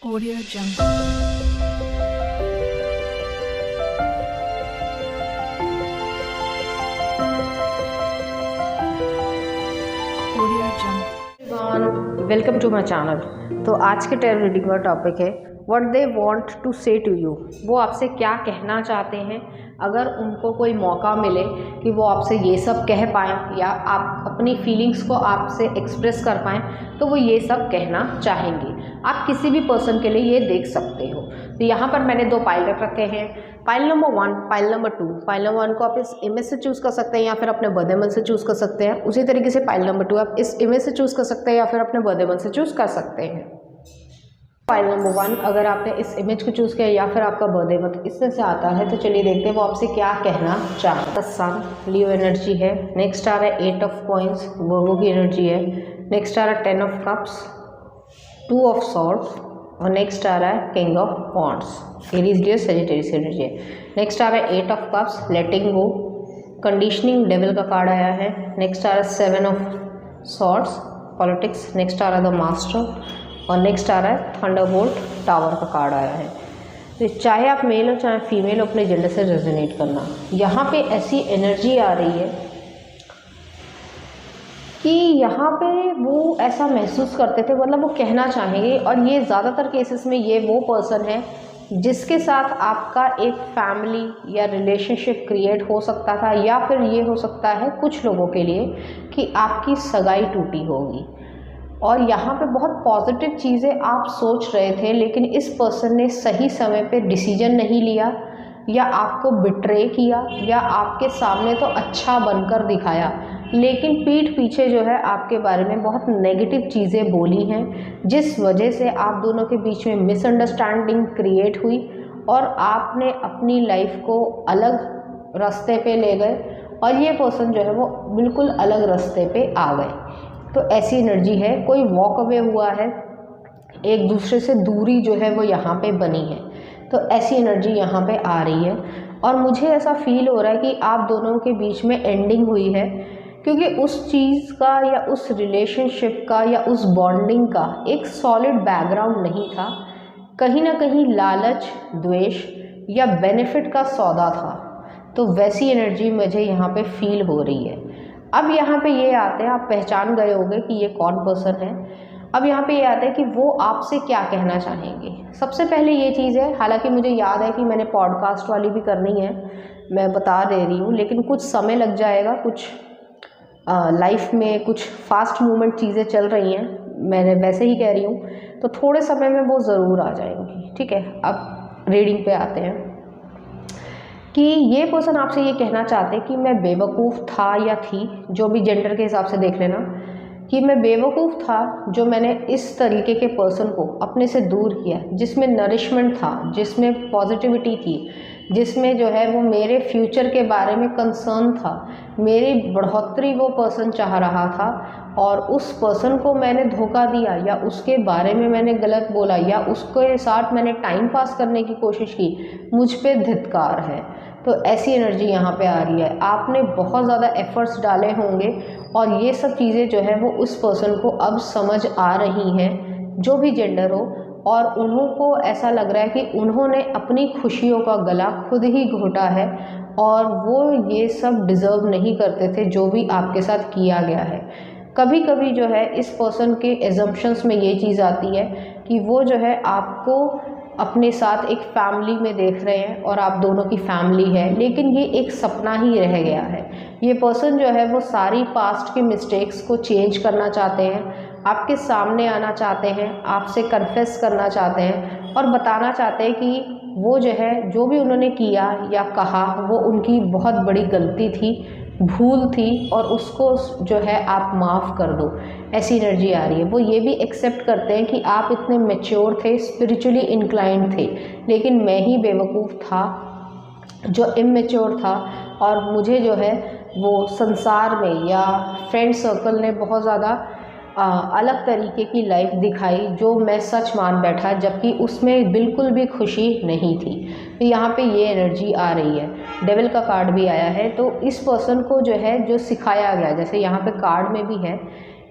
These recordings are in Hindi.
Audio Jungle. Audio Jungle. Welcome to my channel. तो आज के टैरो रीडिंग का टॉपिक है what they want to say to you. वो आपसे क्या कहना चाहते हैं, अगर उनको कोई मौका मिले कि वो आपसे ये सब कह पाएँ या आप अपनी फीलिंग्स को आपसे एक्सप्रेस कर पाएँ, तो वो ये सब कहना चाहेंगे। आप किसी भी पर्सन के लिए ये देख सकते हो। तो यहाँ पर मैंने दो पाइल रख रखे हैं, pile number 1, pile number 2। Pile number 1 को आप इस इमेज से चूज़ कर सकते हैं या फिर अपने बर्थडे मंथ से चूज़ कर सकते हैं। उसी तरीके से पाइल नंबर 2 आप इस इमेज से चूज़ कर सकते हैं या फिर अपने बर्थडे मंथ से चूज़ कर सकते हैं। पाइल नंबर 1 अगर आपने इस इमेज को चूज़ किया या फिर आपका बर्थडे मंथ इसमें से आता है, तो चलिए देखते हैं वो आपसे क्या कहना चाहते हैं। सन लियो एनर्जी है, नेक्स्ट आ रहा है 8 ऑफ कॉइंस, वर्गो की एनर्जी है। नेक्स्ट आ रहा है 10 ऑफ कप्स, 2 ऑफ सॉर्ड्स और नेक्स्ट आ रहा है king of wands, Aries Leo Sagittarius energy है। नेक्स्ट आ रहा है 8 of cups, letting go, conditioning, devil का कार्ड आया है। नेक्स्ट आ रहा है 7 ऑफ सॉर्ड्स, पॉलिटिक्स। नेक्स्ट आ रहा है द मास्टर और नेक्स्ट आ रहा है थंडरबोल्ट, टावर का कार्ड आया है। तो चाहे आप मेल हो चाहे फीमेल हो, अपने जेंडर से रेजोनेट करना। यहाँ पे ऐसी एनर्जी आ रही है कि यहाँ पे वो ऐसा महसूस करते थे, मतलब वो कहना चाहेंगे, और ये ज़्यादातर केसेस में ये वो पर्सन है जिसके साथ आपका एक फैमिली या रिलेशनशिप क्रिएट हो सकता था, या फिर ये हो सकता है कुछ लोगों के लिए कि आपकी सगाई टूटी होगी। और यहाँ पे बहुत पॉजिटिव चीज़ें आप सोच रहे थे, लेकिन इस पर्सन ने सही समय पे डिसीजन नहीं लिया, या आपको बिट्रे किया, या आपके सामने तो अच्छा बनकर दिखाया, लेकिन पीठ पीछे जो है आपके बारे में बहुत नेगेटिव चीज़ें बोली हैं, जिस वजह से आप दोनों के बीच में मिसअंडरस्टैंडिंग क्रिएट हुई और आपने अपनी लाइफ को अलग रास्ते पे ले गए और ये पर्सन जो है वो बिल्कुल अलग रास्ते पे आ गए। तो ऐसी एनर्जी है, कोई वॉक अवे हुआ है, एक दूसरे से दूरी जो है वो यहाँ पे बनी है। तो ऐसी एनर्जी यहाँ पे आ रही है और मुझे ऐसा फील हो रहा है कि आप दोनों के बीच में एंडिंग हुई है, क्योंकि उस चीज़ का या उस रिलेशनशिप का या उस बॉन्डिंग का एक सॉलिड बैकग्राउंड नहीं था। कहीं ना कहीं लालच, द्वेष या बेनिफिट का सौदा था। तो वैसी एनर्जी मुझे यहाँ पे फील हो रही है। अब यहाँ पे ये आते हैं, आप पहचान गए होंगे कि ये कौन पर्सन है। अब यहाँ पे ये आता है कि वो आपसे क्या कहना चाहेंगे। सबसे पहले ये चीज़ है, हालांकि मुझे याद है कि मैंने पॉडकास्ट वाली भी करनी है, मैं बता दे रही हूँ, लेकिन कुछ समय लग जाएगा। कुछ लाइफ में कुछ फास्ट मूवमेंट चीज़ें चल रही हैं, मैंने वैसे ही कह रही हूँ, तो थोड़े समय में वो ज़रूर आ जाएंगी। ठीक है, अब रीडिंग पे आते हैं कि ये पर्सन आपसे ये कहना चाहते हैं कि मैं बेवकूफ़ था या थी, जो भी जेंडर के हिसाब से देख लेना, कि मैं बेवकूफ़ था जो मैंने इस तरीके के पर्सन को अपने से दूर किया, जिसमें नरिशमेंट था, जिसमें पॉजिटिविटी थी, जिसमें जो है वो मेरे फ्यूचर के बारे में कंसर्न था, मेरी बढ़ोतरी वो पर्सन चाह रहा था, और उस पर्सन को मैंने धोखा दिया या उसके बारे में मैंने गलत बोला या उसके साथ मैंने टाइम पास करने की कोशिश की, मुझ पे धिक्कार है। तो ऐसी एनर्जी यहाँ पे आ रही है। आपने बहुत ज़्यादा एफर्ट्स डाले होंगे और ये सब चीज़ें जो है वो उस पर्सन को अब समझ आ रही हैं, जो भी जेंडर हो, और उनको ऐसा लग रहा है कि उन्होंने अपनी खुशियों का गला खुद ही घोटा है और वो ये सब डिज़र्व नहीं करते थे जो भी आपके साथ किया गया है। कभी कभी जो है इस पर्सन के एजम्पशंस में ये चीज़ आती है कि वो जो है आपको अपने साथ एक फैमिली में देख रहे हैं और आप दोनों की फैमिली है, लेकिन ये एक सपना ही रह गया है। ये पर्सन जो है वो सारी पास्ट के मिस्टेक्स को चेंज करना चाहते हैं, आपके सामने आना चाहते हैं, आपसे कन्फेस करना चाहते हैं और बताना चाहते हैं कि वो जो है जो भी उन्होंने किया या कहा वो उनकी बहुत बड़ी गलती थी, भूल थी, और उसको जो है आप माफ़ कर दो। ऐसी एनर्जी आ रही है। वो ये भी एक्सेप्ट करते हैं कि आप इतने मैच्योर थे, स्पिरिचुअली इंक्लाइंड थे, लेकिन मैं ही बेवकूफ़ था जो इमेच्योर था, और मुझे जो है वो संसार में या फ्रेंड सर्कल ने बहुत ज़्यादा अलग तरीके की लाइफ दिखाई जो मैं सच मान बैठा, जबकि उसमें बिल्कुल भी खुशी नहीं थी। तो यहाँ पे ये एनर्जी आ रही है। डेविल का कार्ड भी आया है। तो इस पर्सन को जो है जो सिखाया गया, जैसे यहाँ पे कार्ड में भी है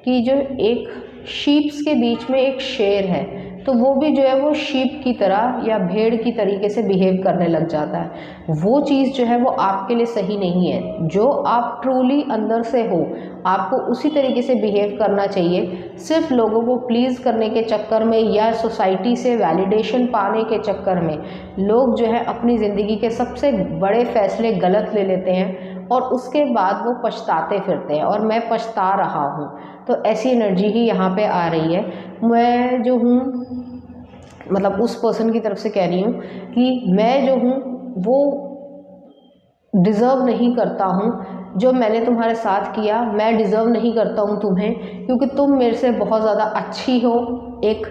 कि जो एक शीप्स के बीच में एक शेर है, तो वो भी जो है वो शीप की तरह या भेड़ की तरीके से बिहेव करने लग जाता है। वो चीज़ जो है वो आपके लिए सही नहीं है। जो आप ट्रूली अंदर से हो, आपको उसी तरीके से बिहेव करना चाहिए। सिर्फ लोगों को प्लीज़ करने के चक्कर में या सोसाइटी से वैलिडेशन पाने के चक्कर में लोग जो है अपनी ज़िंदगी के सबसे बड़े फैसले गलत ले लेते हैं और उसके बाद वो पछताते फिरते हैं, और मैं पछता रहा हूँ। तो ऐसी एनर्जी ही यहाँ पे आ रही है। मैं जो हूँ, मतलब उस पर्सन की तरफ से कह रही हूँ कि मैं जो हूँ वो डिज़र्व नहीं करता हूँ जो मैंने तुम्हारे साथ किया। मैं डिज़र्व नहीं करता हूँ तुम्हें, क्योंकि तुम मेरे से बहुत ज़्यादा अच्छी हो, एक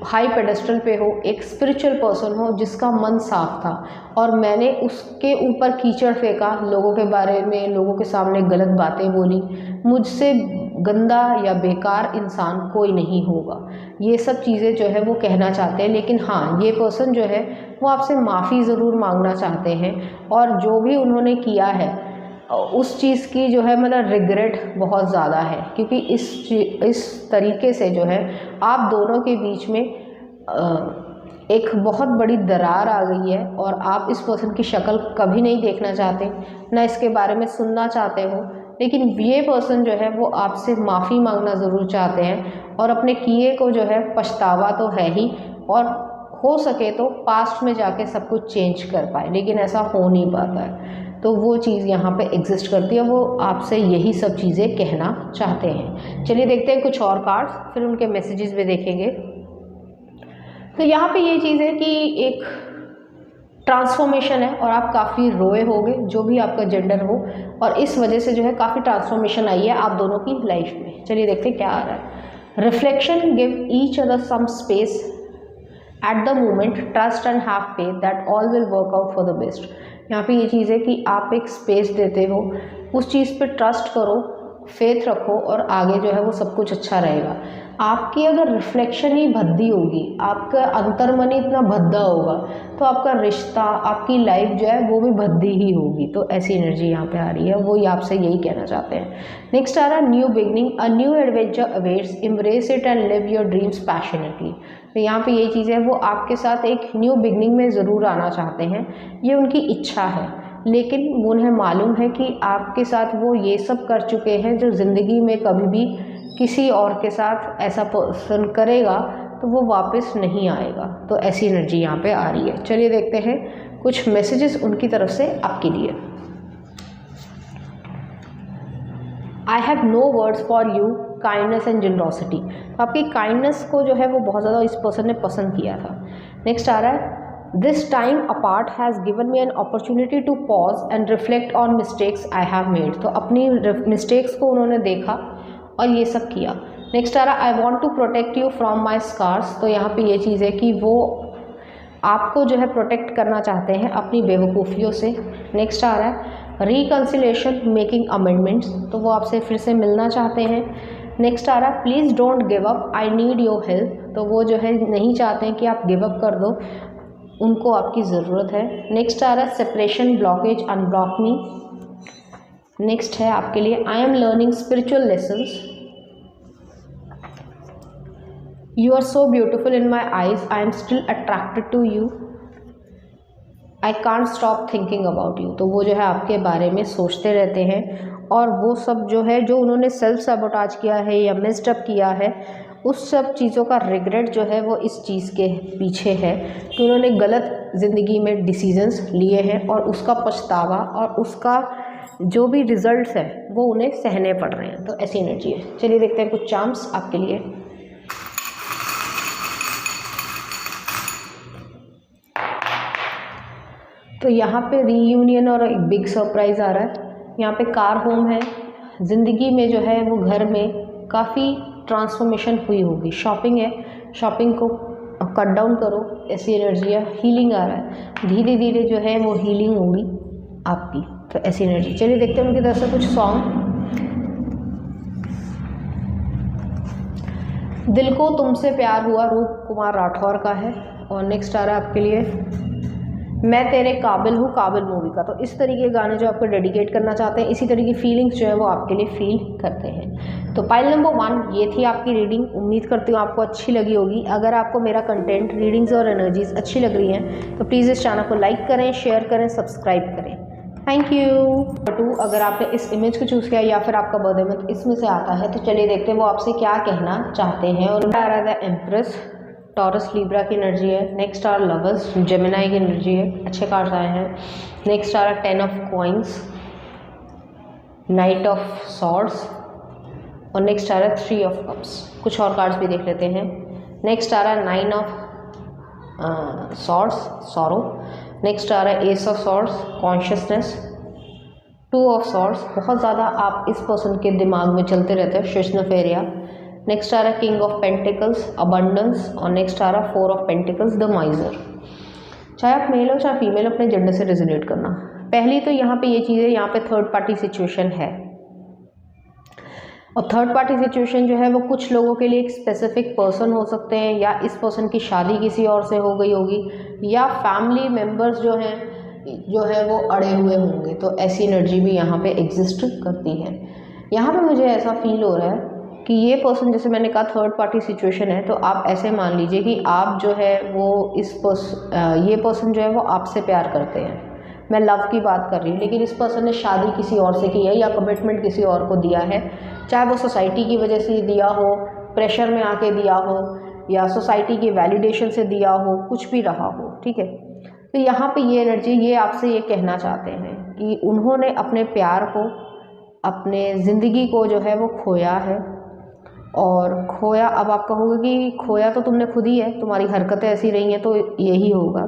हाई पेडेस्टल पे हो, एक स्पिरिचुअल पर्सन हो जिसका मन साफ था, और मैंने उसके ऊपर कीचड़ फेंका, लोगों के बारे में, लोगों के सामने गलत बातें बोली। मुझसे गंदा या बेकार इंसान कोई नहीं होगा। ये सब चीज़ें जो है वो कहना चाहते हैं, लेकिन हाँ, ये पर्सन जो है वो आपसे माफ़ी ज़रूर मांगना चाहते हैं, और जो भी उन्होंने किया है उस चीज़ की जो है मतलब रिग्रेट बहुत ज़्यादा है, क्योंकि इस तरीके से जो है आप दोनों के बीच में एक बहुत बड़ी दरार आ गई है, और आप इस पर्सन की शक्ल कभी नहीं देखना चाहते, ना इसके बारे में सुनना चाहते हो। लेकिन ये पर्सन जो है वो आपसे माफ़ी मांगना ज़रूर चाहते हैं, और अपने किए को जो है पछतावा तो है ही, और हो सके तो पास्ट में जाके सब कुछ चेंज कर पाए, लेकिन ऐसा हो नहीं पाता है। तो वो चीज़ यहाँ पे एग्जिस्ट करती है, वो आपसे यही सब चीज़ें कहना चाहते हैं। चलिए देखते हैं कुछ और कार्ड्स, फिर उनके मैसेजेस भी देखेंगे। तो यहाँ पे ये चीज़ है कि एक ट्रांसफॉर्मेशन है, और आप काफ़ी रोए होगे, जो भी आपका जेंडर हो, और इस वजह से जो है काफ़ी ट्रांसफॉर्मेशन आई है आप दोनों की लाइफ में। चलिए देखते हैं क्या आ रहा है। Reflection, give each other some space at the moment, trust and have faith that all will work out for the best. यहाँ पे ये चीज़ है कि आप एक स्पेस देते हो, उस चीज़ पे ट्रस्ट करो, फेथ रखो, और आगे जो है वो सब कुछ अच्छा रहेगा। आपकी अगर रिफ्लेक्शन ही भद्दी होगी, आपका अंतर्मन ही इतना भद्दा होगा, तो आपका रिश्ता, आपकी लाइफ जो है वो भी भद्दी ही होगी। तो ऐसी एनर्जी यहाँ पे आ रही है, वो आपसे यही कहना चाहते हैं। नेक्स्ट आ रहा है new beginning, a new adventure awaits, embrace it and live your dreams passionately. तो यहाँ पे ये चीज़ है, वो आपके साथ एक न्यू बिगनिंग में ज़रूर आना चाहते हैं, ये उनकी इच्छा है, लेकिन उन्हें मालूम है कि आपके साथ वो ये सब कर चुके हैं जो ज़िंदगी में कभी भी किसी और के साथ ऐसा पर्सन करेगा तो वो वापस नहीं आएगा। तो ऐसी एनर्जी यहाँ पे आ रही है। चलिए देखते हैं कुछ मैसेजेस उनकी तरफ से आपके लिए। I have no words for you, kindness and generosity. तो आपकी काइंडनेस को जो है वो बहुत ज़्यादा इस पर्सन ने पसंद किया था। नेक्स्ट आ रहा है this time apart has given me an opportunity to pause and reflect on mistakes I have made. तो अपनी मिस्टेक्स को उन्होंने देखा और ये सब किया। नेक्स्ट आ रहा I want to protect you from my scars. तो यहाँ पे ये चीज़ है कि वो आपको जो है प्रोटेक्ट करना चाहते हैं अपनी बेवकूफ़ियों से। नेक्स्ट आ रहा है रिकन्सिलेशन, मेकिंग अमेंडमेंट्स। तो वो आपसे फिर से मिलना चाहते हैं। नेक्स्ट आ रहा है please don't give up, I need your help. तो वो जो है नहीं चाहते हैं कि आप गिव अप कर दो, उनको आपकी ज़रूरत है। नेक्स्ट आ रहा है separation, blockage, unblock me. Next है आपके लिए I am learning spiritual lessons, you are so beautiful in my eyes, I am still attracted to you, I can't stop thinking about you. तो वो जो है आपके बारे में सोचते रहते हैं, और वो सब जो है जो उन्होंने सेल्फ सैबोटाज किया है या मिस्डअप किया है, उस सब चीज़ों का रिग्रेट जो है वो इस चीज़ के पीछे है कि उन्होंने गलत ज़िंदगी में डिसीजंस लिए हैं, और उसका पछतावा और उसका जो भी रिजल्ट्स है वो उन्हें सहने पड़ रहे हैं। तो ऐसी एनर्जी है। चलिए देखते हैं कुछ चार्म्स आपके लिए। तो यहाँ पे रीयूनियन और एक बिग सरप्राइज़ आ रहा है। यहाँ पे कार होम है, ज़िंदगी में जो है वो घर में काफ़ी ट्रांसफॉर्मेशन हुई होगी। शॉपिंग है, शॉपिंग को कट डाउन करो, ऐसी एनर्जी है। हीलिंग आ रहा है, धीरे धीरे जो है वो हीलिंग होगी आपकी। तो ऐसी एनर्जी। चलिए देखते हैं उनकी तरफ से कुछ सॉन्ग। दिल को तुमसे प्यार हुआ, रूप कुमार राठौर का है। और नेक्स्ट आ रहा है आपके लिए मैं तेरे काबिल हूँ काबिल मूवी का। तो इस तरीके के गाने जो आपको डेडिकेट करना चाहते हैं, इसी तरीके की फीलिंग्स जो है वो आपके लिए फील करते हैं। तो पाइल नंबर 1 ये थी आपकी रीडिंग। उम्मीद करती हूँ आपको अच्छी लगी होगी। अगर आपको मेरा कंटेंट, रीडिंग्स और एनर्जीज अच्छी लग रही हैं तो प्लीज़ इस चैनल को लाइक करें, शेयर करें, सब्सक्राइब करें। Thank you. 2 अगर आपने इस इमेज को चूज़ किया या फिर आपका बर्थडे मंथ इसमें से आता है, तो चलिए देखते हैं वो आपसे क्या कहना चाहते हैं। और आ रहा है एम्प्रेस, टॉरस लिब्रा की एनर्जी है। नेक्स्ट आर लवर्स, जेमिनाई की एनर्जी है। अच्छे कार्ड्स आए हैं। नेक्स्ट आ रहा 10 of coins, night of swords और नेक्स्ट आ रहा 3 ऑफ कप्स। कुछ और कार्ड्स भी देख लेते हैं। नेक्स्ट आ रहा 9 ऑफ सॉर्ड्स, सॉरो। नेक्स्ट आ रहा है S of swords, consciousness. 2 of swords, बहुत ज़्यादा आप इस पर्सन के दिमाग में चलते रहते हैं, शिज़्नोफेरिया। नेक्स्ट आ रहा किंग ऑफ पेंटिकल्स, अबंडेंस और नेक्स्ट आ रहा 4 ऑफ पेंटिकल्स, द माइजर। चाहे आप मेल हो चाहे फीमेल, अपने जेंडर से रिजोनेट करना। पहली तो यहाँ पे ये चीज़ है, यहाँ पे थर्ड पार्टी सिचुएशन है। और थर्ड पार्टी सिचुएशन जो है वो कुछ लोगों के लिए एक स्पेसिफिक पर्सन हो सकते हैं, या इस पर्सन की शादी किसी और से हो गई होगी, या फैमिली मेम्बर्स जो है वो अड़े हुए होंगे। तो ऐसी एनर्जी भी यहाँ पे एग्जिस्ट करती है। यहाँ पे मुझे ऐसा फील हो रहा है कि ये पर्सन, जैसे मैंने कहा थर्ड पार्टी सिचुएशन है, तो आप ऐसे मान लीजिए कि आप जो है वो ये पर्सन जो है वो आपसे प्यार करते हैं। मैं लव की बात कर रही हूँ, लेकिन इस पर्सन ने शादी किसी और से की है या कमिटमेंट किसी और को दिया है, चाहे वो सोसाइटी की वजह से दिया हो, प्रेशर में आके दिया हो, या सोसाइटी की वैलिडेशन से दिया हो, कुछ भी रहा हो, ठीक है। तो यहाँ पे ये एनर्जी, ये आपसे ये कहना चाहते हैं कि उन्होंने अपने प्यार को, अपने ज़िंदगी को जो है वो खोया है। और खोया, अब आप कहोगे कि खोया तो तुमने खुद ही है, तुम्हारी हरकतें ऐसी रही हैं तो यही होगा।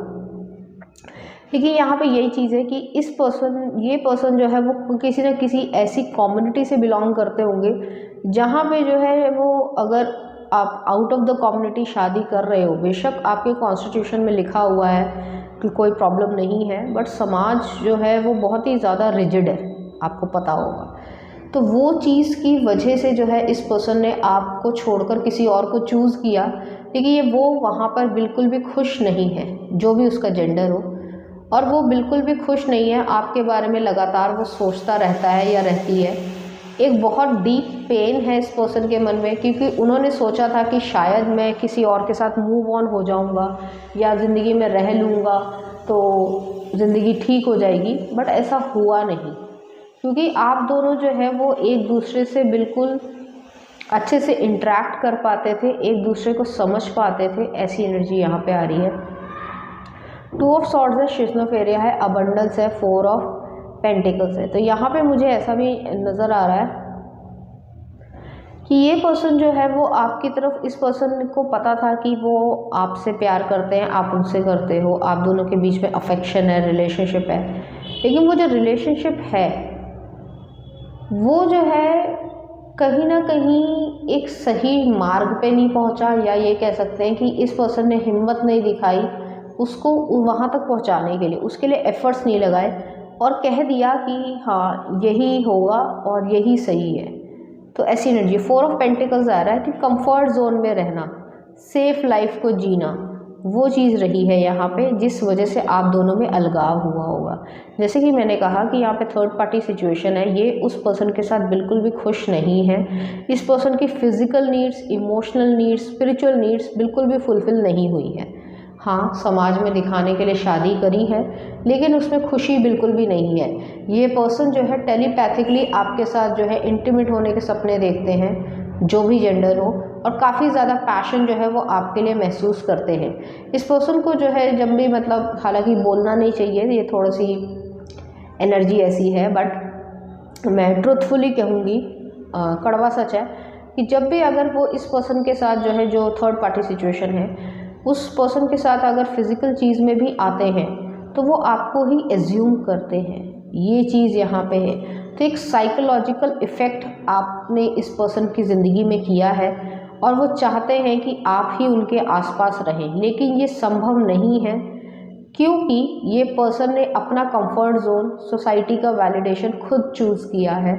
लेकिन यहाँ पे यही चीज़ है कि ये पर्सन जो है वो किसी न किसी ऐसी कम्युनिटी से बिलोंग करते होंगे जहाँ पे जो है वो, अगर आप आउट ऑफ द कम्युनिटी शादी कर रहे हो, बेशक आपके कॉन्स्टिट्यूशन में लिखा हुआ है कि कोई प्रॉब्लम नहीं है, बट समाज जो है वो बहुत ही ज़्यादा रिजिड है, आपको पता होगा। तो वो चीज़ की वजह से जो है इस पर्सन ने आपको छोड़कर किसी और को चूज़ किया, लेकिन ये वो वहाँ पर बिल्कुल भी खुश नहीं है, जो भी उसका जेंडर हो, और वो बिल्कुल भी खुश नहीं है। आपके बारे में लगातार वो सोचता रहता है या रहती है। एक बहुत डीप पेन है इस पर्सन के मन में, क्योंकि उन्होंने सोचा था कि शायद मैं किसी और के साथ मूव ऑन हो जाऊँगा या ज़िंदगी में रह लूँगा तो ज़िंदगी ठीक हो जाएगी, बट ऐसा हुआ नहीं, क्योंकि आप दोनों जो है वो एक दूसरे से बिल्कुल अच्छे से इंटरेक्ट कर पाते थे, एक दूसरे को समझ पाते थे। ऐसी एनर्जी यहाँ पे आ रही है। 2 ऑफ सॉर्ड्स है, शिज़्नोफेरिया है, अबंडेंस है, 4 ऑफ पेंटिकल्स है। तो यहाँ पे मुझे ऐसा भी नज़र आ रहा है कि ये पर्सन जो है वो आपकी तरफ, इस पर्सन को पता था कि वो आपसे प्यार करते हैं, आप उनसे करते हो, आप दोनों के बीच में अफेक्शन है, रिलेशनशिप है, लेकिन वो जो रिलेशनशिप है वो जो है कहीं ना कहीं एक सही मार्ग पे नहीं पहुंचा, या ये कह सकते हैं कि इस पर्सन ने हिम्मत नहीं दिखाई उसको वहाँ तक पहुंचाने के लिए, उसके लिए एफर्ट्स नहीं लगाए और कह दिया कि हाँ यही होगा और यही सही है। तो ऐसी एनर्जी 4 ऑफ पेंटिकल्स आ रहा है कि कंफर्ट जोन में रहना, सेफ लाइफ को जीना, वो चीज़ रही है यहाँ पे, जिस वजह से आप दोनों में अलगाव हुआ होगा। जैसे कि मैंने कहा कि यहाँ पे थर्ड पार्टी सिचुएशन है, ये उस पर्सन के साथ बिल्कुल भी खुश नहीं है। इस पर्सन की physical needs, emotional needs, spiritual needs बिल्कुल भी फुलफिल नहीं हुई है। हाँ, समाज में दिखाने के लिए शादी करी है, लेकिन उसमें खुशी बिल्कुल भी नहीं है। ये पर्सन जो है टेलीपैथिकली आपके साथ जो है इंटीमेट होने के सपने देखते हैं, जो भी जेंडर हो, और काफ़ी ज़्यादा पैशन जो है वो आपके लिए महसूस करते हैं। इस पर्सन को जो है जब भी, मतलब हालांकि बोलना नहीं चाहिए, ये थोड़ी सी एनर्जी ऐसी है, बट मैं ट्रुथफुली कहूँगी, कड़वा सच है कि जब भी अगर वो इस पर्सन के साथ जो है, जो थर्ड पार्टी सिचुएशन है, उस पर्सन के साथ अगर फिज़िकल चीज़ में भी आते हैं तो वो आपको ही एज्यूम करते हैं, ये चीज़ यहाँ पे है। तो एक साइकोलॉजिकल इफ़ेक्ट आपने इस पर्सन की ज़िंदगी में किया है और वो चाहते हैं कि आप ही उनके आसपास रहें, लेकिन ये संभव नहीं है, क्योंकि ये पर्सन ने अपना कंफर्ट जोन, सोसाइटी का वैलिडेशन खुद चूज़ किया है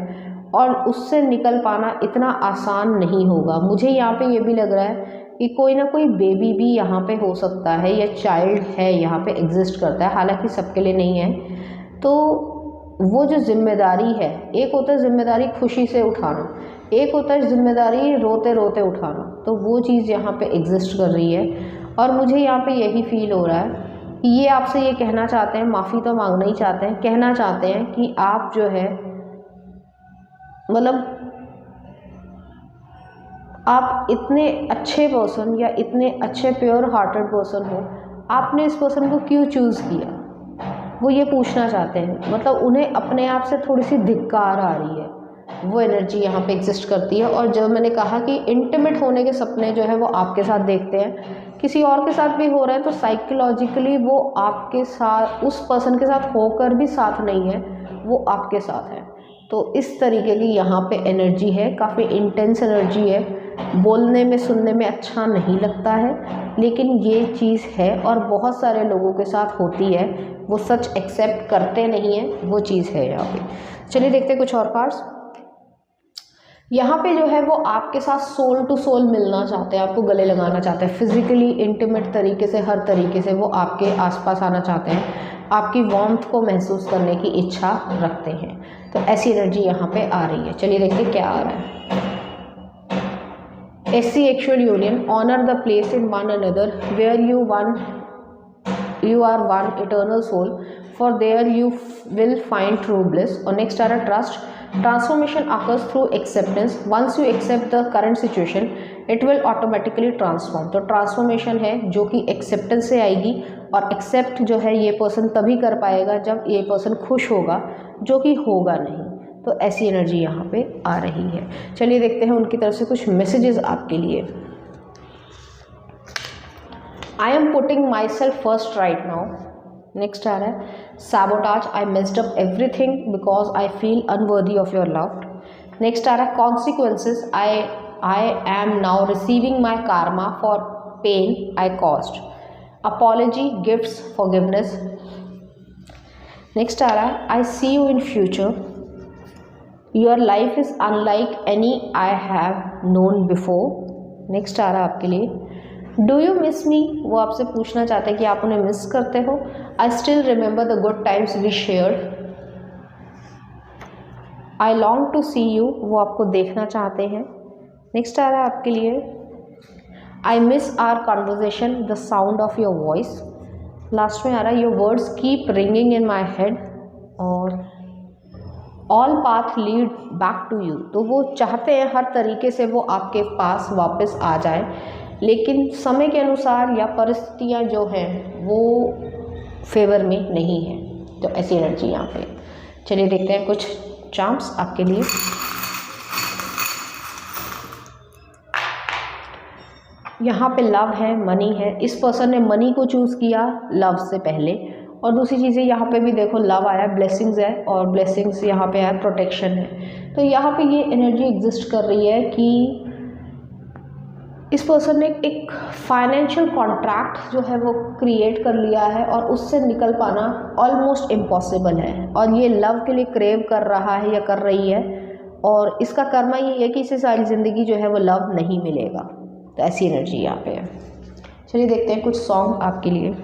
और उससे निकल पाना इतना आसान नहीं होगा। मुझे यहाँ पे ये भी लग रहा है कि कोई ना कोई बेबी भी यहाँ पे हो सकता है या चाइल्ड है यहाँ पे एग्जिस्ट करता है, हालांकि सबके लिए नहीं है। तो वो जो जिम्मेदारी है, एक होता है जिम्मेदारी खुशी से उठाना, एक होता है जिम्मेदारी रोते रोते उठाना, तो वो चीज़ यहाँ पे एग्जिस्ट कर रही है। और मुझे यहाँ पे यही फील हो रहा है कि ये आपसे ये कहना चाहते हैं, माफ़ी तो मांगना ही चाहते हैं, कहना चाहते हैं कि आप जो है मतलब आप इतने अच्छे पर्सन या इतने अच्छे प्योर हार्टेड पर्सन हो, आपने इस पर्सन को क्यों चूज़ किया, वो ये पूछना चाहते हैं। मतलब उन्हें अपने आप से थोड़ी सी धिक्कार आ रही है, वो एनर्जी यहाँ पे एग्जिस्ट करती है। और जब मैंने कहा कि इंटीमेट होने के सपने जो है वो आपके साथ देखते हैं, किसी और के साथ भी हो रहे हैं, तो साइकोलॉजिकली वो आपके साथ, उस पर्सन के साथ होकर भी साथ नहीं है, वो आपके साथ है। तो इस तरीके की यहाँ पे एनर्जी है, काफ़ी इंटेंस एनर्जी है, बोलने में सुनने में अच्छा नहीं लगता है, लेकिन ये चीज़ है और बहुत सारे लोगों के साथ होती है, वो सच एक्सेप्ट करते नहीं हैं, वो चीज़ है यहाँ पे। चलिए देखते हैं कुछ और कार्ड्स। यहाँ पे जो है वो आपके साथ सोल टू सोल मिलना चाहते हैं, आपको गले लगाना चाहते हैं, फिजिकली इंटीमेट तरीके से, हर तरीके से वो आपके आसपास आना चाहते हैं, आपकी वार्मथ को महसूस करने की इच्छा रखते हैं। तो ऐसी एनर्जी यहाँ पे आ रही है। चलिए देखते हैं क्या आ रहा है। ऐसी actual union, honour the place in one another where you are one eternal soul, for there you will find true bliss. और next आ रहा trust, transformation occurs through acceptance. Once you accept the current situation, it will automatically transform. तो ट्रांसफॉर्मेशन है जो कि एक्सेप्टेंस से आएगी, और एक्सेप्ट जो है ये पर्सन तभी कर पाएगा जब ये पर्सन खुश होगा, जो कि होगा नहीं। तो ऐसी एनर्जी यहाँ पे आ रही है। चलिए देखते हैं उनकी तरफ से कुछ मैसेजेस आपके लिए। I am putting myself first right now. Next आ रहा है sabotage, I messed up everything because I feel unworthy of your love. Next आ रहा है consequences, I am now receiving my karma for pain I caused. Apology, gifts, forgiveness. Next आ रहा है I see you in future. Your life is unlike any I have known before. Next आ रहा है आपके लिए डू यू मिस मी, वो आपसे पूछना चाहते हैं कि आप उन्हें मिस करते हो। I still remember the good times we shared. I long to see you, वो आपको देखना चाहते हैं। नेक्स्ट आ रहा है आपके लिए I miss our conversation, the sound of your voice. Last में आ रहा है your words keep ringing in my head, और all path lead back to you. तो वो चाहते हैं हर तरीके से वो आपके पास वापस आ जाए, लेकिन समय के अनुसार या परिस्थितियाँ जो हैं वो फेवर में नहीं है। तो ऐसी एनर्जी यहाँ पे। चलिए देखते हैं कुछ चार्म्स आपके लिए। यहाँ पे लव है, मनी है, इस पर्सन ने मनी को चूज़ किया लव से पहले। और दूसरी चीज़ें यहाँ पे भी देखो लव आया, ब्लेसिंग्स है, और ब्लेसिंग्स यहाँ पे आया, प्रोटेक्शन है। तो यहाँ पे ये एनर्जी एग्जिस्ट कर रही है कि इस पर्सन ने एक फाइनेंशियल कॉन्ट्रैक्ट जो है वो क्रिएट कर लिया है, और उससे निकल पाना ऑलमोस्ट इम्पॉसिबल है, और ये लव के लिए क्रेव कर रहा है या कर रही है, और इसका कर्मा ये है कि इसे सारी ज़िंदगी जो है वो लव नहीं मिलेगा। तो ऐसी एनर्जी यहाँ पे है। चलिए देखते हैं कुछ सॉन्ग आपके लिए।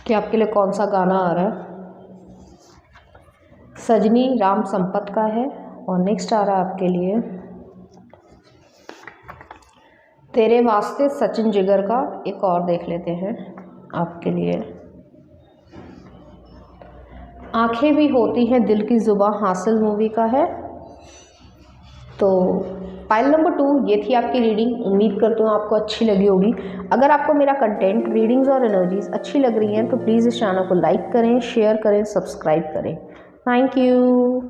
कि आपके लिए कौन सा गाना आ रहा है। सजनी राम संपत का है। और नेक्स्ट आ रहा है आपके लिए तेरे वास्ते सचिन जिगर का। एक और देख लेते हैं आपके लिए। आंखें भी होती हैं दिल की जुबां, हासिल मूवी का है। तो फाइल नंबर 2 ये थी आपकी रीडिंग। उम्मीद करती हूँ आपको अच्छी लगी होगी। अगर आपको मेरा कंटेंट, रीडिंग्स और एनर्जीज अच्छी लग रही हैं तो प्लीज़ इस चैनल को लाइक करें, शेयर करें, सब्सक्राइब करें। Thank you.